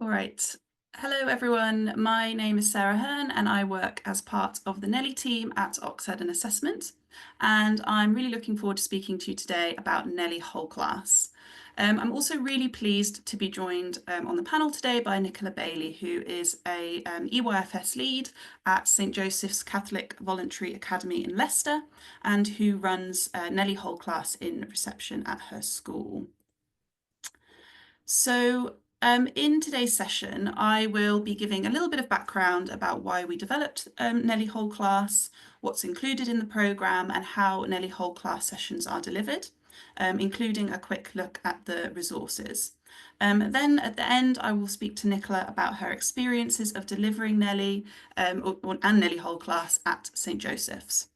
All right. Hello, everyone. My name is Sarah Hearn, and I work as part of the NELI team at Oxford and Assessment. And I'm really looking forward to speaking to you today about NELI Whole Class. I'm also really pleased to be joined on the panel today by Nichola Bailey, who is a EYFS Lead at St Joseph's Catholic Voluntary Academy in Leicester, and who runs NELI Whole Class in reception at her school. So in today's session, I will be giving a little bit of background about why we developed NELI Whole Class, what's included in the programme, and how NELI Whole Class sessions are delivered, including a quick look at the resources. Then at the end, I will speak to Nichola about her experiences of delivering NELI and NELI Whole Class at St Joseph's.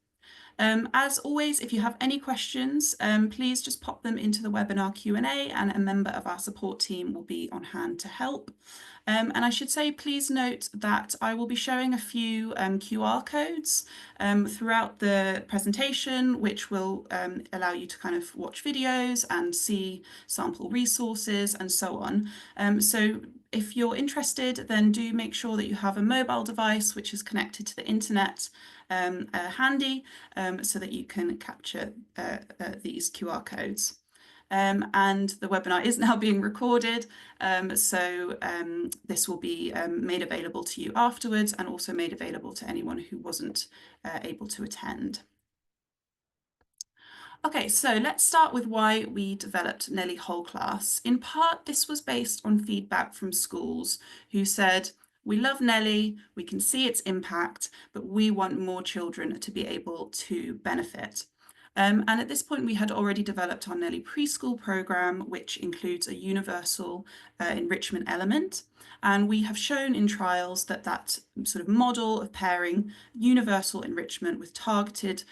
As always, if you have any questions, please just pop them into the webinar Q&A and a member of our support team will be on hand to help. And I should say, please note that I will be showing a few QR codes throughout the presentation, which will allow you to kind of watch videos and see sample resources and so on. So if you're interested, then do make sure that you have a mobile device which is connected to the internet handy so that you can capture these QR codes. And the webinar is now being recorded, so this will be made available to you afterwards and also made available to anyone who wasn't able to attend. Okay, so let's start with why we developed NELI Whole Class. In part, this was based on feedback from schools who said, we love NELI, we can see its impact, but we want more children to be able to benefit. And at this point, we had already developed our NELI preschool programme, which includes a universal enrichment element. And we have shown in trials that that sort of model of pairing universal enrichment with targeted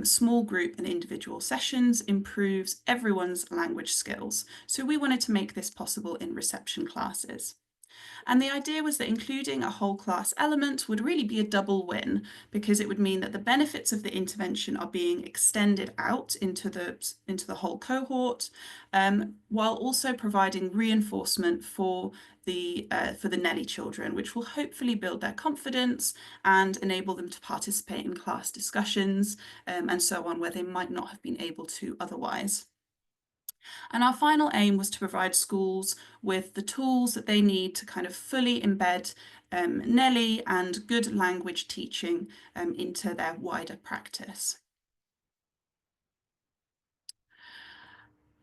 small group and individual sessions improves everyone's language skills. So we wanted to make this possible in reception classes. And the idea was that including a whole class element would really be a double win, because it would mean that the benefits of the intervention are being extended out into the whole cohort, while also providing reinforcement for the NELI children, which will hopefully build their confidence and enable them to participate in class discussions and so on, where they might not have been able to otherwise. And our final aim was to provide schools with the tools that they need to kind of fully embed NELI and good language teaching into their wider practice.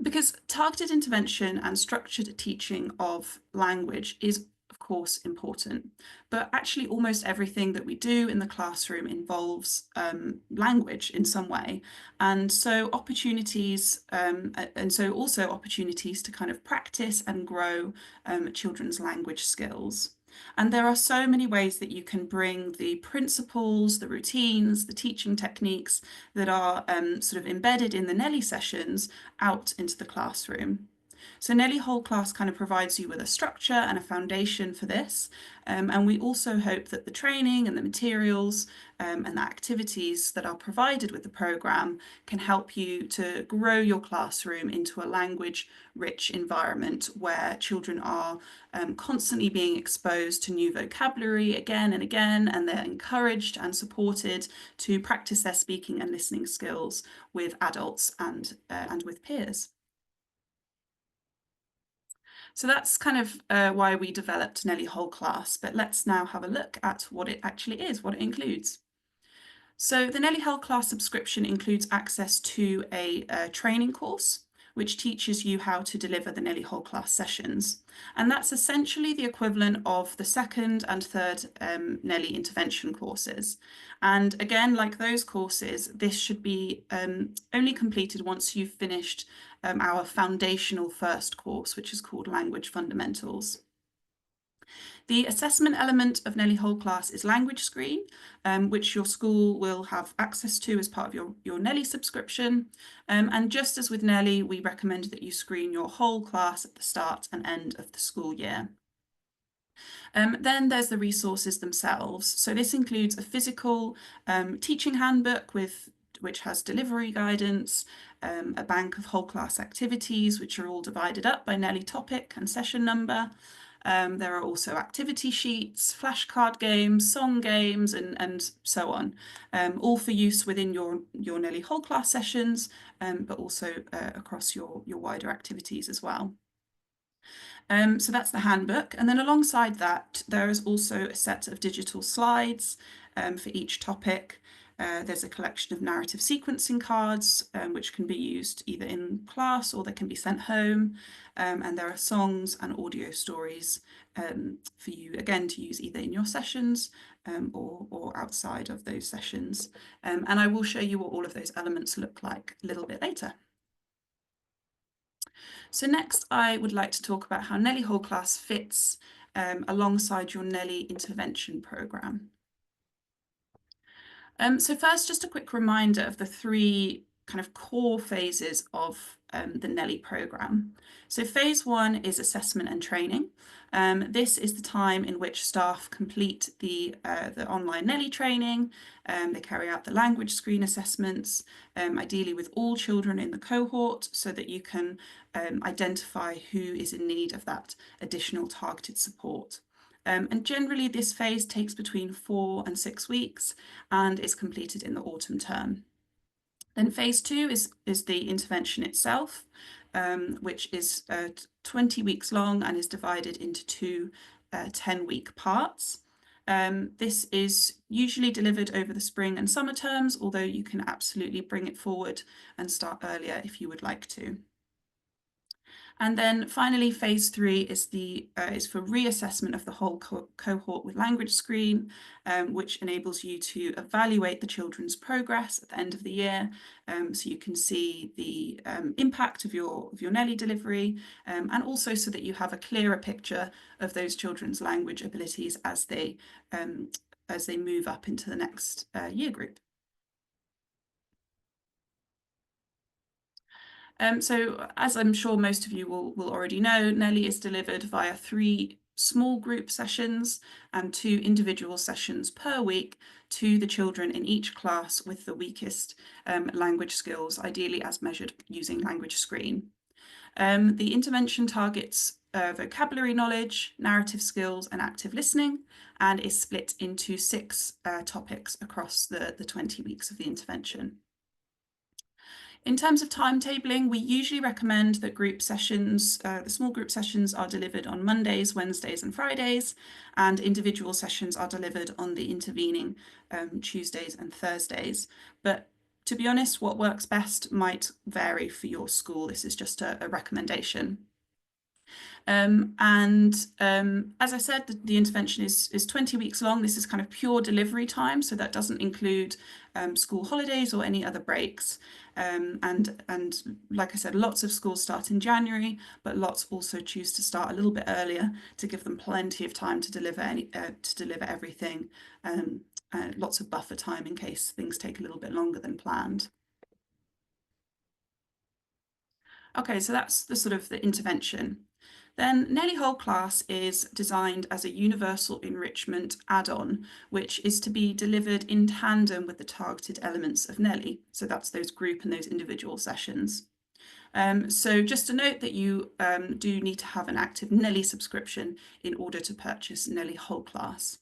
Because targeted intervention and structured teaching of language is, of course, important, but actually almost everything that we do in the classroom involves language in some way. And so opportunities, also opportunities to kind of practice and grow children's language skills. And there are so many ways that you can bring the principles, the routines, the teaching techniques that are sort of embedded in the NELI sessions out into the classroom. So NELI Whole Class kind of provides you with a structure and a foundation for this. And we also hope that the training and the materials and the activities that are provided with the programme can help you to grow your classroom into a language-rich environment where children are constantly being exposed to new vocabulary again and again, and they're encouraged and supported to practice their speaking and listening skills with adults and with peers. So that's kind of why we developed NELI Whole Class, but let's now have a look at what it actually is, what it includes. So the NELI Whole Class subscription includes access to a training course, which teaches you how to deliver the NELI Whole Class sessions. And that's essentially the equivalent of the second and third NELI intervention courses. And again, like those courses, this should be only completed once you've finished our foundational first course, which is called Language Fundamentals. The assessment element of NELI Whole Class is Language Screen, which your school will have access to as part of your NELI subscription. And just as with NELI, we recommend that you screen your whole class at the start and end of the school year. Then there's the resources themselves. So this includes a physical teaching handbook which has delivery guidance, a bank of whole class activities, which are all divided up by NELI topic and session number, There are also activity sheets, flashcard games, song games, and so on, all for use within your NELI whole class sessions, but also across your wider activities as well. So that's the handbook. And then alongside that, there is also a set of digital slides for each topic. There's a collection of narrative sequencing cards, which can be used either in class or they can be sent home. And there are songs and audio stories for you, again, to use either in your sessions or outside of those sessions. And I will show you what all of those elements look like a little bit later. So next, I would like to talk about how NELI Whole Class fits alongside your NELI Intervention programme. So first, just a quick reminder of the three kind of core phases of the NELI programme. So phase one is assessment and training. This is the time in which staff complete the online NELI training. They carry out the language screen assessments, ideally with all children in the cohort, so that you can identify who is in need of that additional targeted support. And generally this phase takes between 4 and 6 weeks and is completed in the autumn term. Then phase two is the intervention itself, which is 20 weeks long and is divided into two 10-week parts. This is usually delivered over the spring and summer terms, although you can absolutely bring it forward and start earlier if you would like to. And then finally, phase three is for reassessment of the whole cohort with language screen, which enables you to evaluate the children's progress at the end of the year, so you can see the impact of your NELI delivery, and also so that you have a clearer picture of those children's language abilities as they move up into the next year group. So as I'm sure most of you will already know, NELI is delivered via 3 small group sessions and 2 individual sessions per week to the children in each class with the weakest language skills, ideally as measured using language screen. The intervention targets vocabulary knowledge, narrative skills, and active listening, and is split into 6 topics across the 20 weeks of the intervention. In terms of timetabling, we usually recommend that group sessions, the small group sessions are delivered on Mondays, Wednesdays and Fridays, and individual sessions are delivered on the intervening Tuesdays and Thursdays. But to be honest, what works best might vary for your school. This is just a recommendation. As I said, the intervention is 20 weeks long. This is kind of pure delivery time, so that doesn't include school holidays or any other breaks. And like I said, lots of schools start in January, but lots also choose to start a little bit earlier to give them plenty of time to deliver everything. Lots of buffer time in case things take a little bit longer than planned. Okay, so that's the sort of the intervention. Then NELI Whole Class is designed as a universal enrichment add-on, which is to be delivered in tandem with the targeted elements of NELI. So that's those group and those individual sessions. So just a note that you do need to have an active NELI subscription in order to purchase NELI Whole Class.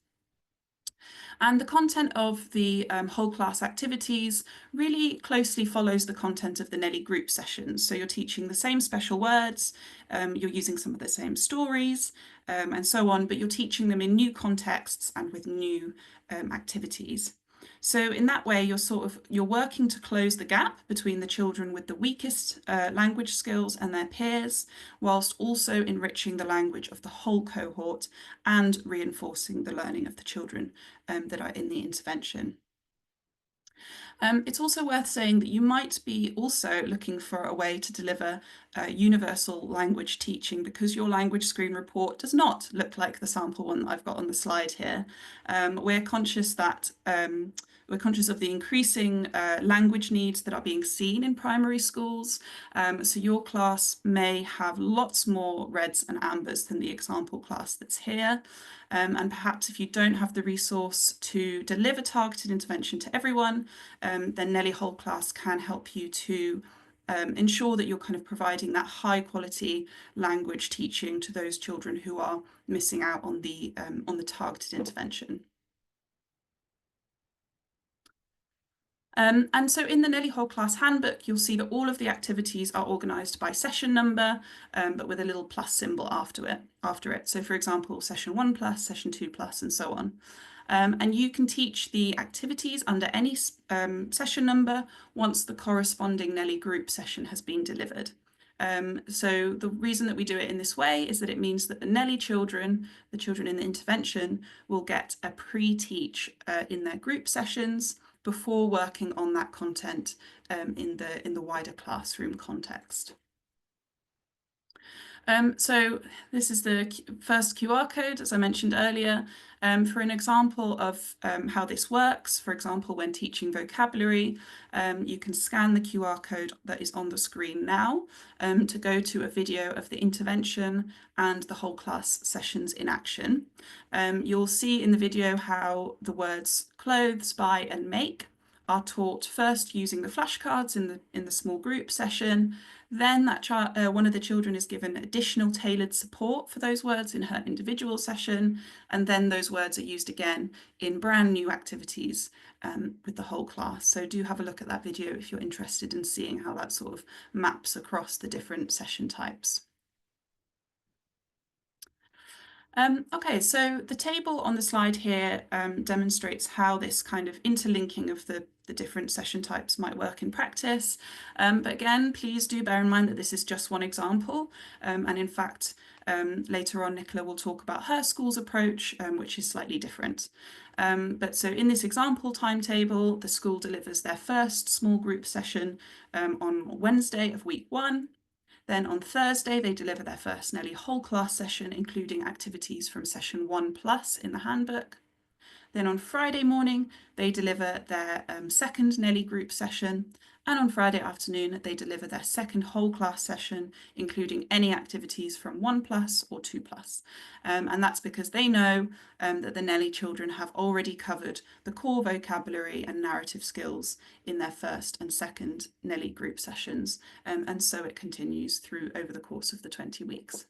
And the content of the whole class activities really closely follows the content of the NELI group sessions. So you're teaching the same special words, you're using some of the same stories and so on, but you're teaching them in new contexts and with new activities. So in that way, you're working to close the gap between the children with the weakest language skills and their peers, whilst also enriching the language of the whole cohort and reinforcing the learning of the children that are in the intervention. It's also worth saying that you might be also looking for a way to deliver universal language teaching because your language screen report does not look like the sample one that I've got on the slide here. We're conscious of the increasing language needs that are being seen in primary schools. So your class may have lots more reds and ambers than the example class that's here. And perhaps if you don't have the resource to deliver targeted intervention to everyone, then NELI Whole Class can help you to ensure that you're kind of providing that high quality language teaching to those children who are missing out on the targeted intervention. And so in the NELI Whole Class Handbook, you'll see that all of the activities are organised by session number, but with a little plus symbol after it. So for example, session 1 plus, session 2 plus, and so on. And you can teach the activities under any session number once the corresponding NELI group session has been delivered. So the reason that we do it in this way is that it means that the NELI children, the children in the intervention, will get a pre-teach in their group sessions before working on that content in the wider classroom context. So this is the first QR code, as I mentioned earlier, for an example of how this works. For example, when teaching vocabulary, you can scan the QR code that is on the screen now to go to a video of the intervention and the whole class sessions in action. You'll see in the video how the words clothes, buy, and make are taught first using the flashcards in the small group session. Then one of the children is given additional tailored support for those words in her individual session, and then those words are used again in brand new activities with the whole class. So do have a look at that video if you're interested in seeing how that sort of maps across the different session types. Okay, so the table on the slide here demonstrates how this kind of interlinking of the different session types might work in practice. But again, please do bear in mind that this is just one example. And in fact, later on, Nichola will talk about her school's approach, which is slightly different. But so in this example timetable, the school delivers their first small group session on Wednesday of week 1. Then on Thursday, they deliver their first NELI whole class session, including activities from session 1 plus in the handbook. Then on Friday morning, they deliver their second NELI group session. And on Friday afternoon, they deliver their second whole class session, including any activities from 1 plus or 2 plus. And that's because they know that the NELI children have already covered the core vocabulary and narrative skills in their first and second NELI group sessions. And so it continues through over the course of the 20 weeks.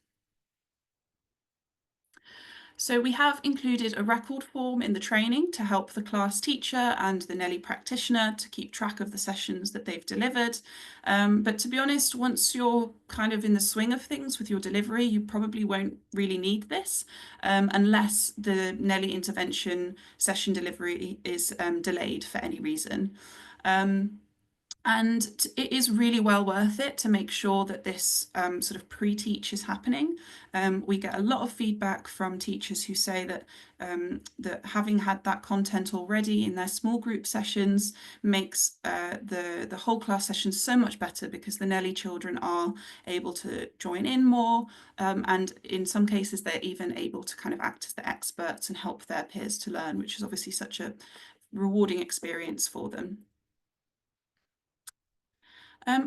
So we have included a record form in the training to help the class teacher and the NELI practitioner to keep track of the sessions that they've delivered. But to be honest, once you're kind of in the swing of things with your delivery, you probably won't really need this unless the NELI intervention session delivery is delayed for any reason. And it is really well worth it to make sure that this sort of pre-teach is happening. We get a lot of feedback from teachers who say that that having had that content already in their small group sessions makes the whole class sessions so much better because the NELI children are able to join in more, and in some cases they're even able to kind of act as the experts and help their peers to learn, which is obviously such a rewarding experience for them.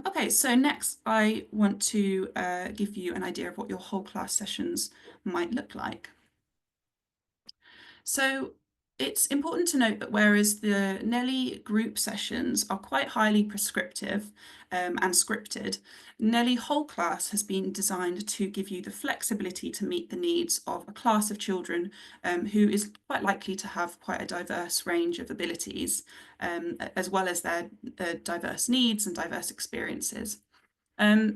Okay, so next I want to give you an idea of what your whole class sessions might look like. So it's important to note that whereas the NELI group sessions are quite highly prescriptive and scripted, NELI whole class has been designed to give you the flexibility to meet the needs of a class of children who is quite likely to have quite a diverse range of abilities, as well as their diverse needs and diverse experiences.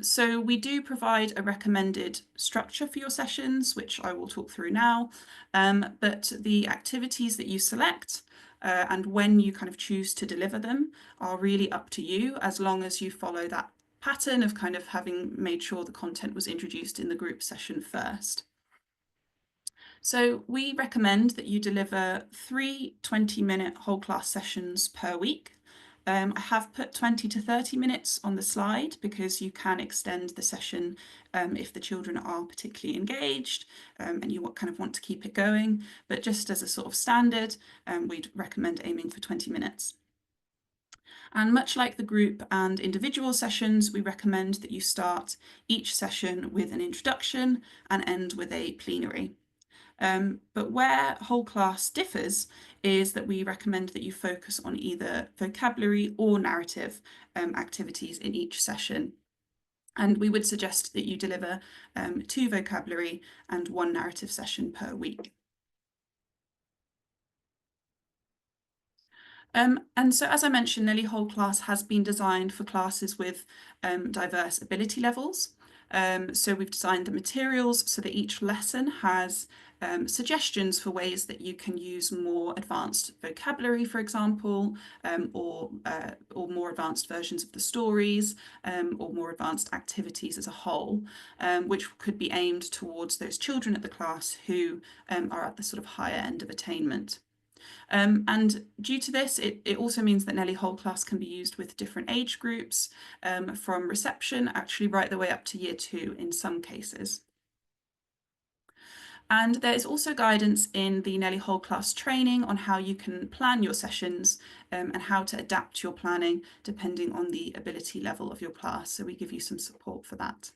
So we do provide a recommended structure for your sessions, which I will talk through now, but the activities that you select and when you kind of choose to deliver them are really up to you, as long as you follow that pattern of kind of having made sure the content was introduced in the group session first. So we recommend that you deliver 3 20-minute whole class sessions per week. I have put 20 to 30 minutes on the slide because you can extend the session if the children are particularly engaged and you kind of want to keep it going. But just as a sort of standard, we'd recommend aiming for 20 minutes. And much like the group and individual sessions, we recommend that you start each session with an introduction and end with a plenary. But where whole class differs is that we recommend that you focus on either vocabulary or narrative activities in each session. And we would suggest that you deliver 2 vocabulary and 1 narrative session per week. And so, as I mentioned, NELI Whole Class has been designed for classes with diverse ability levels. So we've designed the materials so that each lesson has suggestions for ways that you can use more advanced vocabulary, for example, or more advanced versions of the stories, or more advanced activities as a whole, which could be aimed towards those children at the class who are at the sort of higher end of attainment. And due to this, it also means that NELI Whole Class can be used with different age groups, from reception actually right the way up to year 2 in some cases. And there is also guidance in the NELI Whole Class training on how you can plan your sessions, and how to adapt your planning depending on the ability level of your class. So we give you some support for that.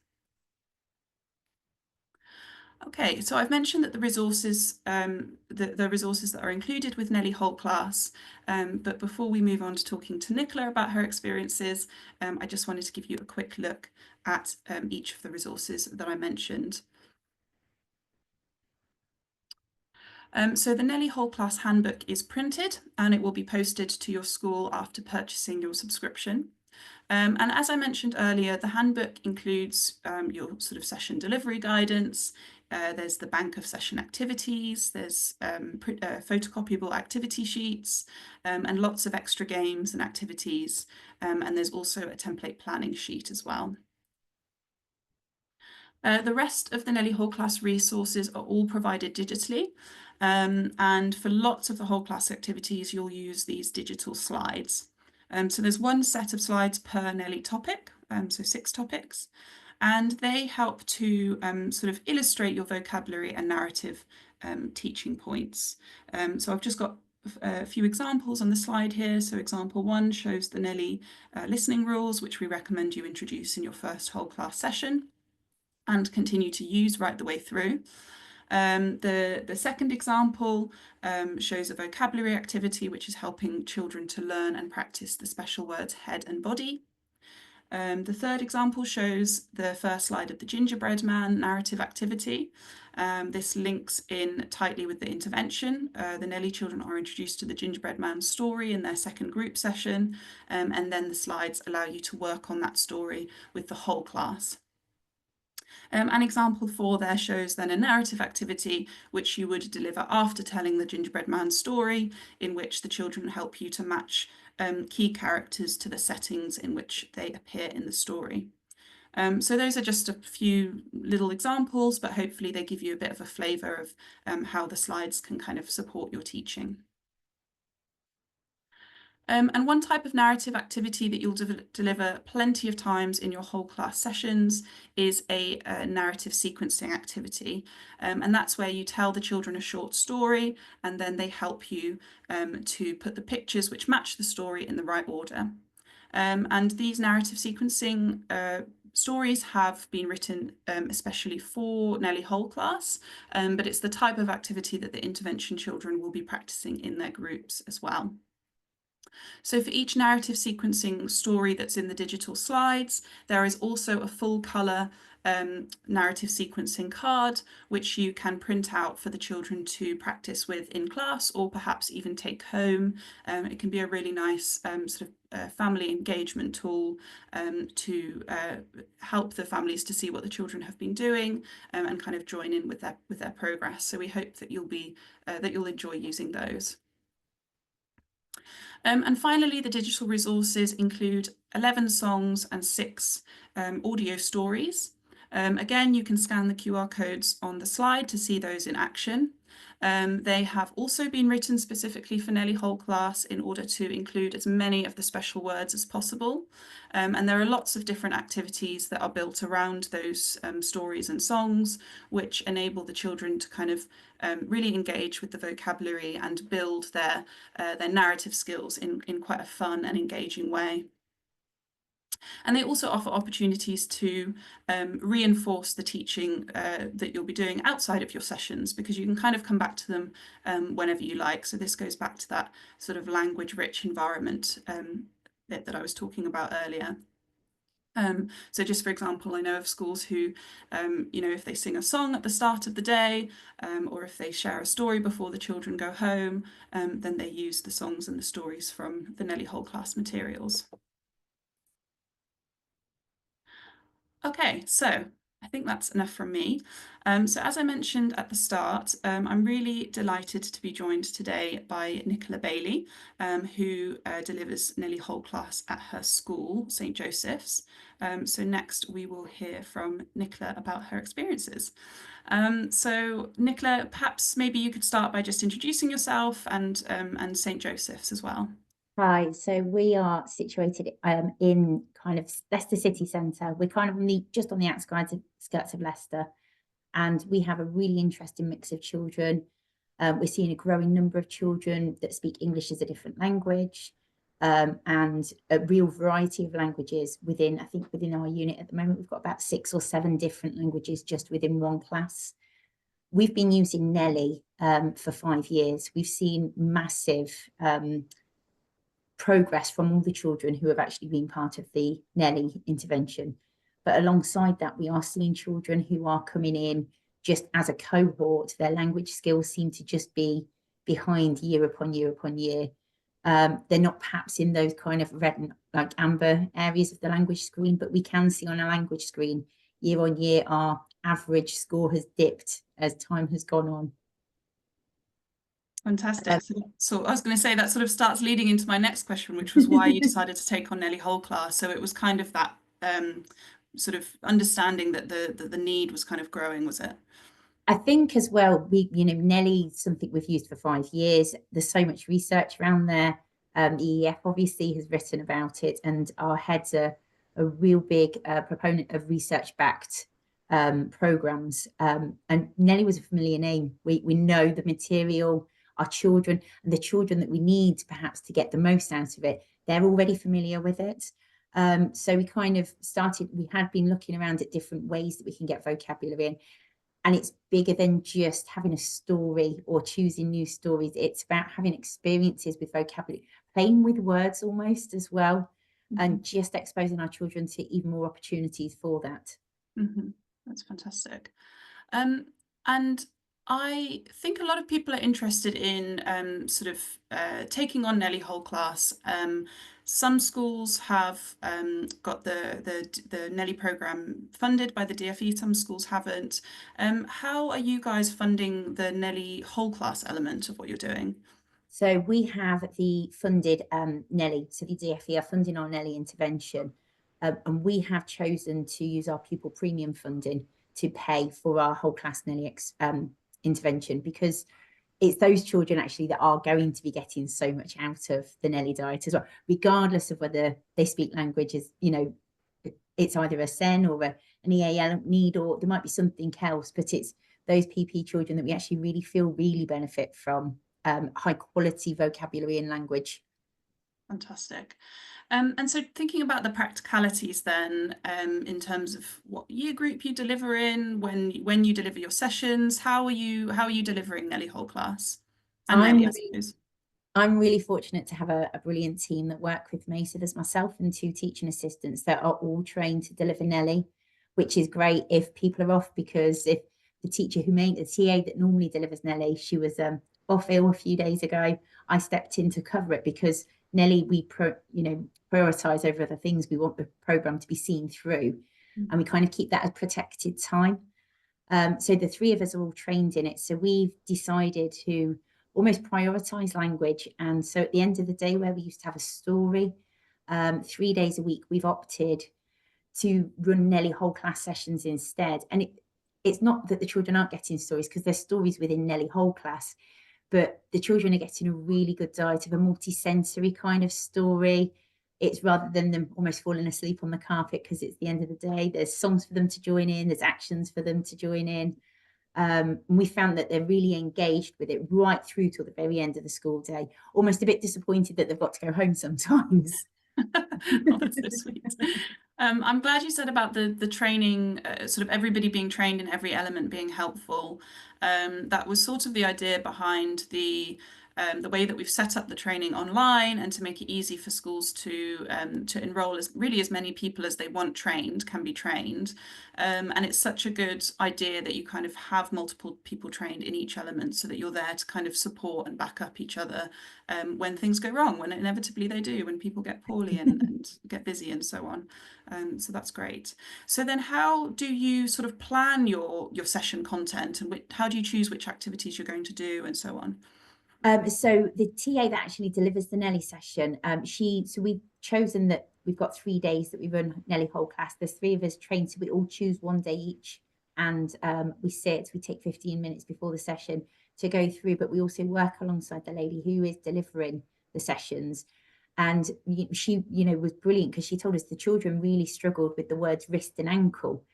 Okay, so I've mentioned that the resources that are included with NELI Whole Class, but before we move on to talking to Nichola about her experiences, I just wanted to give you a quick look at each of the resources that I mentioned. So the NELI Whole Class Handbook is printed and it will be posted to your school after purchasing your subscription. And as I mentioned earlier, the handbook includes your sort of session delivery guidance. There's the bank of session activities, there's photocopyable activity sheets, and lots of extra games and activities. And there's also a template planning sheet as well. The rest of the NELI Whole Class resources are all provided digitally. And for lots of the whole class activities, you'll use these digital slides. So there's 1 set of slides per NELI topic, so 6 topics, and they help to sort of illustrate your vocabulary and narrative teaching points. So I've just got a few examples on the slide here. So example 1 shows the NELI listening rules, which we recommend you introduce in your first whole class session and continue to use right the way through. The second example shows a vocabulary activity which is helping children to learn and practice the special words head and body. The third example shows the first slide of the gingerbread man narrative activity. This links in tightly with the intervention. The NELI children are introduced to the gingerbread man's story in their second group session, and then the slides allow you to work on that story with the whole class. And example 4 there shows then a narrative activity which you would deliver after telling the gingerbread man's story, in which the children help you to match key characters to the settings in which they appear in the story. So those are just a few little examples, but hopefully they give you a bit of a flavour of how the slides can kind of support your teaching. And one type of narrative activity that you'll deliver plenty of times in your whole class sessions is a narrative sequencing activity. And that's where you tell the children a short story and then they help you to put the pictures which match the story in the right order. And these narrative sequencing stories have been written especially for NELI Whole Class, but it's the type of activity that the intervention children will be practicing in their groups as well. So for each narrative sequencing story that's in the digital slides, there is also a full colour narrative sequencing card, which you can print out for the children to practice with in class or perhaps even take home. It can be a really nice sort of family engagement tool to help the families to see what the children have been doing and kind of join in with their progress. So we hope that you'll enjoy using those. And finally, the digital resources include 11 songs and 6 audio stories. Again, you can scan the QR codes on the slide to see those in action. They have also been written specifically for NELI Whole Class in order to include as many of the special words as possible. And there are lots of different activities that are built around those stories and songs, which enable the children to kind of really engage with the vocabulary and build their narrative skills in quite a fun and engaging way. And they also offer opportunities to reinforce the teaching that you'll be doing outside of your sessions, because you can kind of come back to them whenever you like. So this goes back to that sort of language-rich environment bit that I was talking about earlier. So just for example, I know of schools who, if they sing a song at the start of the day, or if they share a story before the children go home, then they use the songs and the stories from the NELI Whole Class materials. Okay, so I think that's enough from me. So as I mentioned at the start, I'm really delighted to be joined today by Nichola Bailey, who delivers NELI Whole Class at her school, St. Joseph's. So next we will hear from Nichola about her experiences. So Nichola, perhaps maybe you could start by just introducing yourself and St. Joseph's as well. Hi, so we are situated in kind of Leicester city centre. We're kind of just on the skirts of Leicester, and we have a really interesting mix of children. We're seeing a growing number of children that speak English as a different language, and a real variety of languages within our unit at the moment. We've got about 6 or 7 different languages just within one class. We've been using NELI for 5 years. We've seen massive progress from all the children who have actually been part of the NELI intervention. But alongside that, we are seeing children who are coming in just as a cohort. Their language skills seem to just be behind year upon year upon year. They're not perhaps in those kind of red and like amber areas of the language screen, but we can see on a language screen year on year our average score has dipped as time has gone on. Fantastic. So I was going to say that sort of starts leading into my next question, which was why you decided to take on NELI Whole Class. So it was kind of that sort of understanding that the need was kind of growing, was it? I think as well, NELI is something we've used for 5 years. There's so much research around there. The EEF obviously has written about it, and our head's a real big proponent of research-backed programs. And NELI was a familiar name. We know the material, our children, and the children that we need perhaps to get the most out of it, they're already familiar with it. So we kind of we had been looking around at different ways that we can get vocabulary in. And it's bigger than just having a story or choosing new stories. It's about having experiences with vocabulary, playing with words almost as well, and just exposing our children to even more opportunities for that. That's fantastic. And I think a lot of people are interested in sort of taking on NELI Whole Class. Some schools have got the NELI programme funded by the DFE, some schools haven't. How are you guys funding the NELI Whole Class element of what you're doing? So we have the funded NELI, so the DFE are funding our NELI intervention, and we have chosen to use our pupil premium funding to pay for our whole class NELI intervention, because it's those children actually that are going to be getting so much out of the NELI diet as well, regardless of whether they speak languages. It's either a SEN or an EAL need, or there might be something else, but it's those PP children that we actually really feel really benefit from high quality vocabulary and language. Fantastic. And so thinking about the practicalities then, in terms of what year group you deliver in, when you deliver your sessions, how are you delivering NELI Whole Class? And NELI, I suppose. I'm really fortunate to have a brilliant team that work with me. So there's myself and 2 teaching assistants that are all trained to deliver NELI, which is great if people are off, because if the TA that normally delivers NELI, she was off ill a few days ago, I stepped in to cover it, because NELI we prioritize over other things. We want the program to be seen through, and we kind of keep that as protected time. So the 3 of us are all trained in it. So we've decided to almost prioritize language. And so at the end of the day, where we used to have a story 3 days a week, we've opted to run NELI whole class sessions instead. And it's not that the children aren't getting stories, because there's stories within NELI whole class, but the children are getting a really good diet of a multi-sensory kind of story. It's rather than them almost falling asleep on the carpet, because it's the end of the day. There's songs for them to join in, there's actions for them to join in. We found that they're really engaged with it right through till the very end of the school day, almost a bit disappointed that they've got to go home sometimes. Oh, that's so sweet. I'm glad you said about the training, sort of everybody being trained in every element being helpful. That was sort of the idea behind the way that we've set up the training online, and to make it easy for schools to enroll as many people as they want trained can be trained. And it's such a good idea that you kind of have multiple people trained in each element, so that you're there to kind of support and back up each other when things go wrong, when inevitably they do, when people get poorly and get busy and so on. So that's great. So then how do you sort of plan your session content, and how do you choose which activities you're going to do and so on? So the TA that actually delivers the NELI session, so we've chosen that we've got 3 days that we run NELI Whole Class. There's 3 of us trained, so we all choose 1 day each, and we take 15 minutes before the session to go through, but we also work alongside the lady who is delivering the sessions. And she, was brilliant, because she told us the children really struggled with the words wrist and ankle.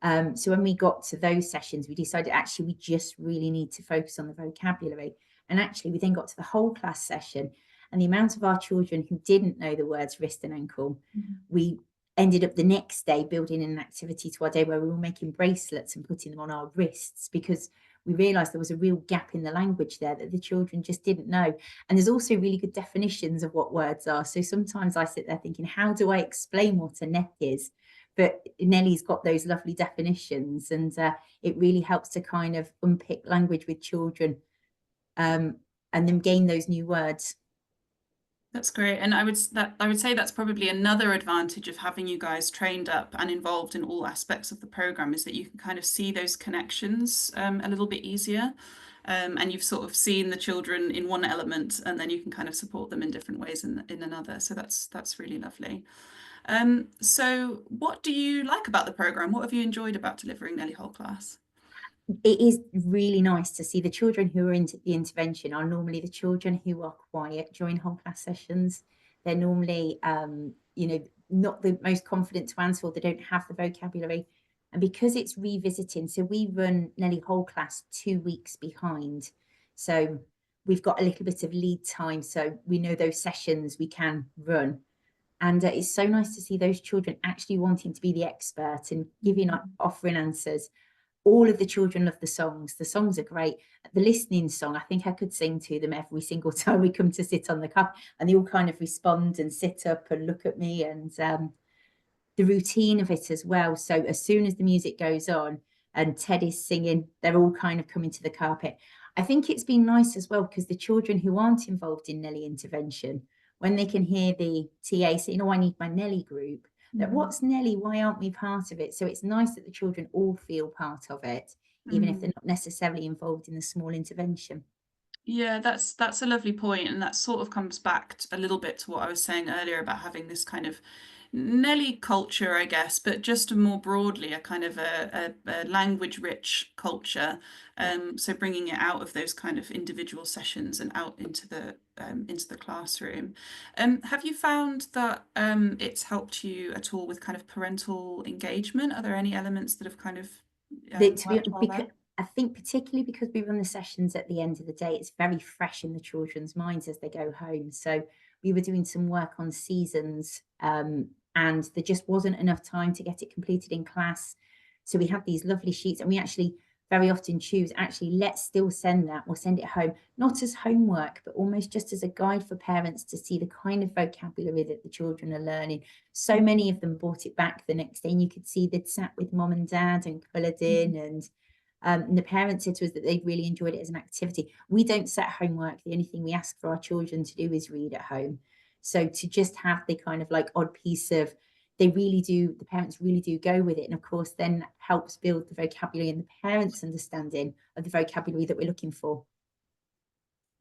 So when we got to those sessions, we decided actually we just really need to focus on the vocabulary. And actually, we then got to the whole class session, and the amount of our children who didn't know the words wrist and ankle, we ended up the next day building an activity to our day where we were making bracelets and putting them on our wrists, because we realised there was a real gap in the language there that the children just didn't know. And there's also really good definitions of what words are. So sometimes I sit there thinking, how do I explain what a neck is? But NELI's got those lovely definitions, and it really helps to kind of unpick language with children, and then gain those new words. That's great. And I would say that's probably another advantage of having you guys trained up and involved in all aspects of the program, is that you can kind of see those connections a little bit easier. And you've sort of seen the children in one element, and then you can kind of support them in different ways in another. So that's really lovely. So what do you like about the program? What have you enjoyed about delivering NELI Whole Class? It is really nice to see the children who are into the intervention are normally the children who are quiet during whole class sessions. They're normally, not the most confident to answer, or they don't have the vocabulary. And because it's revisiting, so we run NELI Whole Class 2 weeks behind. So we've got a little bit of lead time, so we know those sessions we can run. And it's so nice to see those children actually wanting to be the expert and offering answers. All of the children love the songs. The songs are great. The listening song, I think I could sing to them every single time we come to sit on the cup, and they all kind of respond and sit up and look at me, and the routine of it as well. So as soon as the music goes on and Ted is singing, they're all kind of coming to the carpet. I think it's been nice as well, because the children who aren't involved in NELI intervention, when they can hear the TA saying, oh, I need my NELI group, that what's NELI, why aren't we part of it? So it's nice that the children all feel part of it, even if they're not necessarily involved in the small intervention. Yeah, that's a lovely point, and that sort of comes back a little bit to what I was saying earlier about having this kind of NELI culture, I guess, but just more broadly a kind of a language-rich culture. So bringing it out of those kind of individual sessions and out into the classroom. Have you found that it's helped you at all with kind of parental engagement? Are there any elements that have kind of worked well there? I think particularly because we run the sessions at the end of the day, it's very fresh in the children's minds as they go home. So we were doing some work on seasons, and there just wasn't enough time to get it completed in class. So we had these lovely sheets, and we actually very often choose, actually, let's still send that, or send it home, not as homework, but almost just as a guide for parents to see the kind of vocabulary that the children are learning. So many of them brought it back the next day, and you could see they'd sat with mom and dad and coloured in, and the parents said to us that they really enjoyed it as an activity. We don't set homework. The only thing we ask for our children to do is read at home. So to just have the kind of like odd piece of, the parents really do go with it. And of course, then helps build the vocabulary and the parents' understanding of the vocabulary that we're looking for.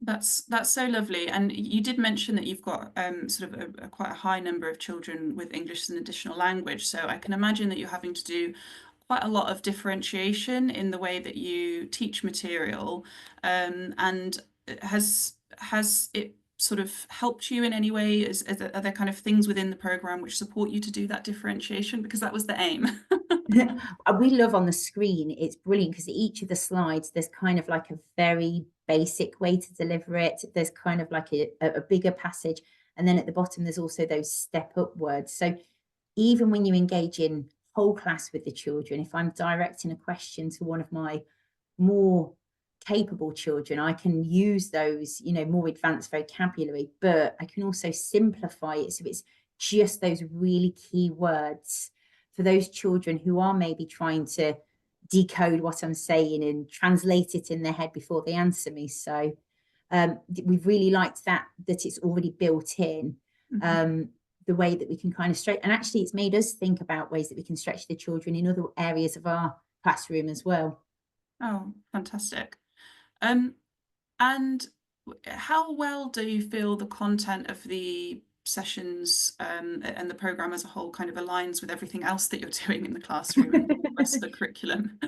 That's so lovely. And you did mention that you've got sort of quite a high number of children with English as an additional language. So I can imagine that you're having to do quite a lot of differentiation in the way that you teach material. And has it sort of helped you in any way? Are there kind of things within the program which support you to do that differentiation? Because that was the aim. We love on the screen, it's brilliant, because each of the slides, there's kind of like a very basic way to deliver it. There's kind of like a bigger passage, And then at the bottom, there's also those step up words. So even when you engage in whole class with the children, if I'm directing a question to one of my more capable children, I can use those, more advanced vocabulary, but I can also simplify it. So it's just those really key words for those children who are maybe trying to decode what I'm saying and translate it in their head before they answer me. So we've really liked that it's already built in. The way that we can kind of stretch, and actually it's made us think about ways that we can stretch the children in other areas of our classroom as well. Oh, fantastic. And how well do you feel the content of the sessions and the programme as a whole kind of aligns with everything else that you're doing in the classroom and the rest of the curriculum?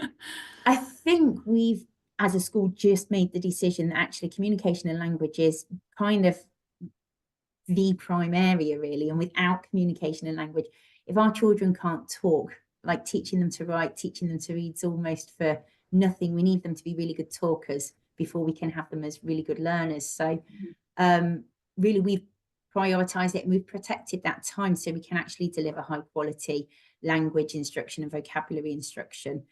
I think we've, as a school, just made the decision that actually communication and language is kind of the prime area, really. And without communication and language, if our children can't talk, like teaching them to write, teaching them to read is almost for nothing. We need them to be really good talkers before we can have them as really good learners. So really, we've prioritized it and we've protected that time so we can actually deliver high quality language instruction and vocabulary instruction.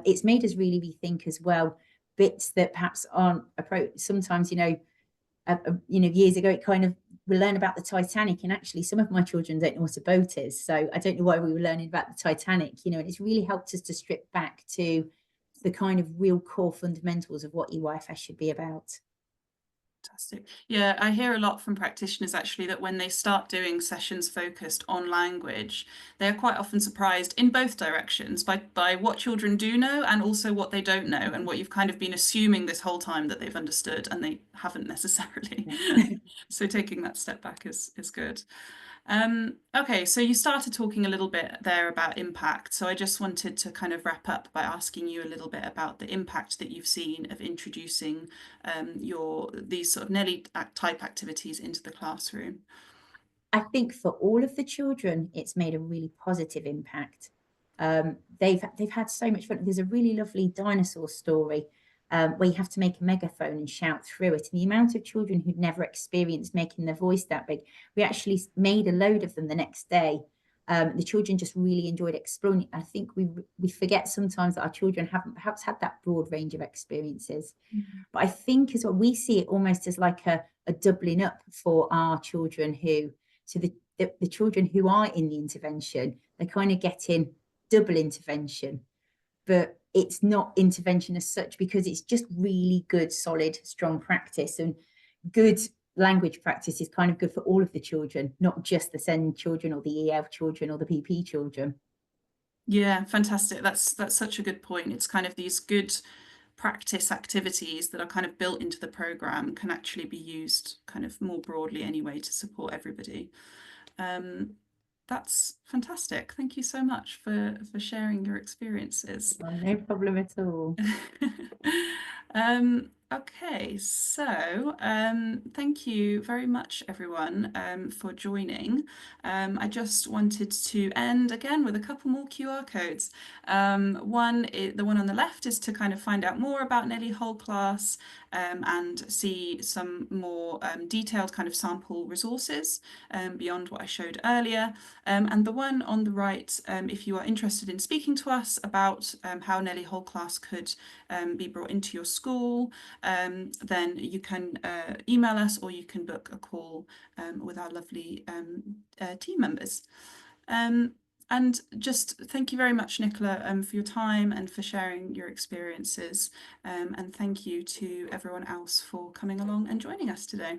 It's made us really rethink as well bits that perhaps aren't approached. Sometimes, years ago, it kind of, we learn about the Titanic, and actually some of my children don't know what a boat is. So I don't know why we were learning about the Titanic, and it's really helped us to strip back to the kind of real core fundamentals of what EYFS should be about. Fantastic. Yeah, I hear a lot from practitioners actually that when they start doing sessions focused on language, they're quite often surprised in both directions by what children do know and also what they don't know, and what you've kind of been assuming this whole time that they've understood and they haven't necessarily. So taking that step back is good. Okay, so you started talking a little bit there about impact. So I just wanted to kind of wrap up by asking you a little bit about the impact that you've seen of introducing these sort of NELI type activities into the classroom. I think for all of the children, it's made a really positive impact. They've had so much fun. There's a really lovely dinosaur story where you have to make a megaphone and shout through it. And the amount of children who'd never experienced making their voice that big, we actually made a load of them the next day. The children just really enjoyed exploring. I think we forget sometimes that our children haven't perhaps had that broad range of experiences. But I think as well, we see it almost as like a doubling up for our children so the children who are in the intervention, they're kind of getting double intervention, but it's not intervention as such because it's just really good, solid, strong practice, and good language practice is kind of good for all of the children, not just the SEND children or the EF children or the PP children. Yeah, fantastic. That's such a good point. It's kind of these good practice activities that are kind of built into the program can actually be used kind of more broadly anyway to support everybody. That's fantastic. Thank you so much for sharing your experiences. Oh, no problem at all. Okay, so thank you very much, everyone, for joining. I just wanted to end again with a couple more QR codes. The one on the left is to kind of find out more about NELI Whole Class and see some more detailed kind of sample resources beyond what I showed earlier. And the one on the right, if you are interested in speaking to us about how NELI Whole Class could be brought into your school, then you can email us or you can book a call with our lovely team members. And just thank you very much, Nichola, for your time and for sharing your experiences. And thank you to everyone else for coming along and joining us today.